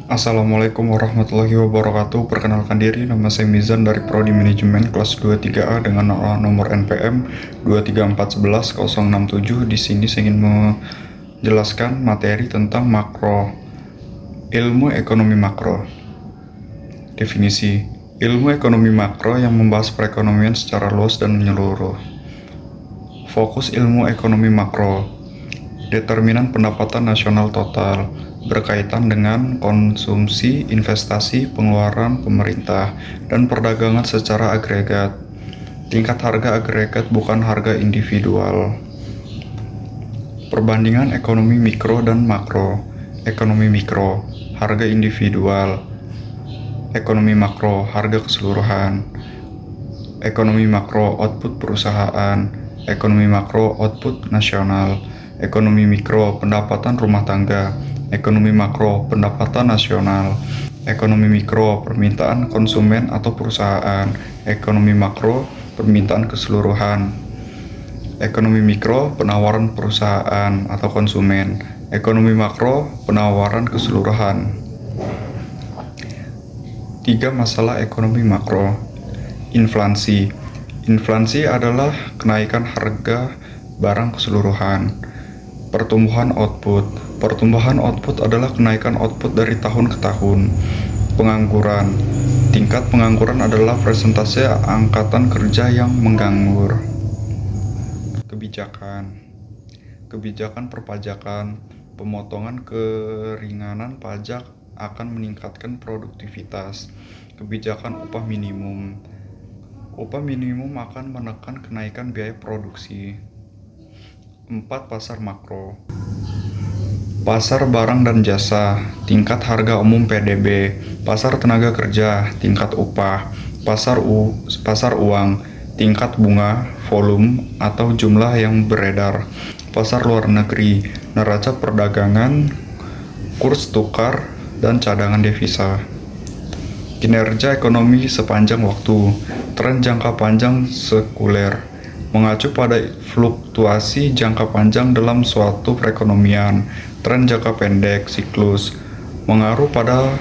Assalamualaikum warahmatullahi wabarakatuh. Perkenalkan diri, nama saya Mizan dari Prodi Manajemen kelas 23A dengan nomor NPM 234111067. Di sini saya ingin menjelaskan materi tentang makro, ilmu ekonomi makro. Definisi: ilmu ekonomi makro yang membahas perekonomian secara luas dan menyeluruh. Fokus ilmu ekonomi makro: determinan pendapatan nasional total, berkaitan dengan konsumsi, investasi, pengeluaran pemerintah, dan perdagangan secara agregat. Tingkat harga agregat bukan harga individual. Perbandingan ekonomi mikro dan makro. Ekonomi mikro, harga individual. Ekonomi makro, harga keseluruhan. Ekonomi makro, output perusahaan. Ekonomi makro, output nasional. Ekonomi mikro, pendapatan rumah tangga. Ekonomi makro, pendapatan nasional. Ekonomi mikro, permintaan konsumen atau perusahaan. Ekonomi makro, permintaan keseluruhan. Ekonomi mikro, penawaran perusahaan atau konsumen. Ekonomi makro, penawaran keseluruhan. 3 masalah ekonomi makro. Inflasi. Inflasi adalah kenaikan harga barang keseluruhan. Pertumbuhan output. Pertumbuhan output adalah kenaikan output dari tahun ke tahun. Pengangguran. Tingkat pengangguran adalah persentase angkatan kerja yang menganggur. Kebijakan. Kebijakan perpajakan. Pemotongan keringanan pajak akan meningkatkan produktivitas. Kebijakan upah minimum. Upah minimum akan menekan kenaikan biaya produksi. 4 pasar makro. Pasar barang dan jasa, tingkat harga umum PDB, pasar tenaga kerja, tingkat upah, pasar uang, tingkat bunga, volume atau jumlah yang beredar, pasar luar negeri, neraca perdagangan, kurs tukar, dan cadangan devisa. Kinerja ekonomi sepanjang waktu, tren jangka panjang sekuler, mengacu pada fluktuasi jangka panjang dalam suatu perekonomian. Tren jangka pendek, siklus, mengaruh pada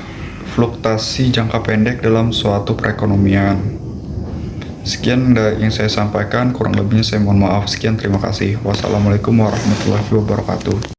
fluktuasi jangka pendek dalam suatu perekonomian. Sekian yang saya sampaikan, kurang lebihnya saya mohon maaf. Sekian, terima kasih. Wassalamualaikum warahmatullahi wabarakatuh.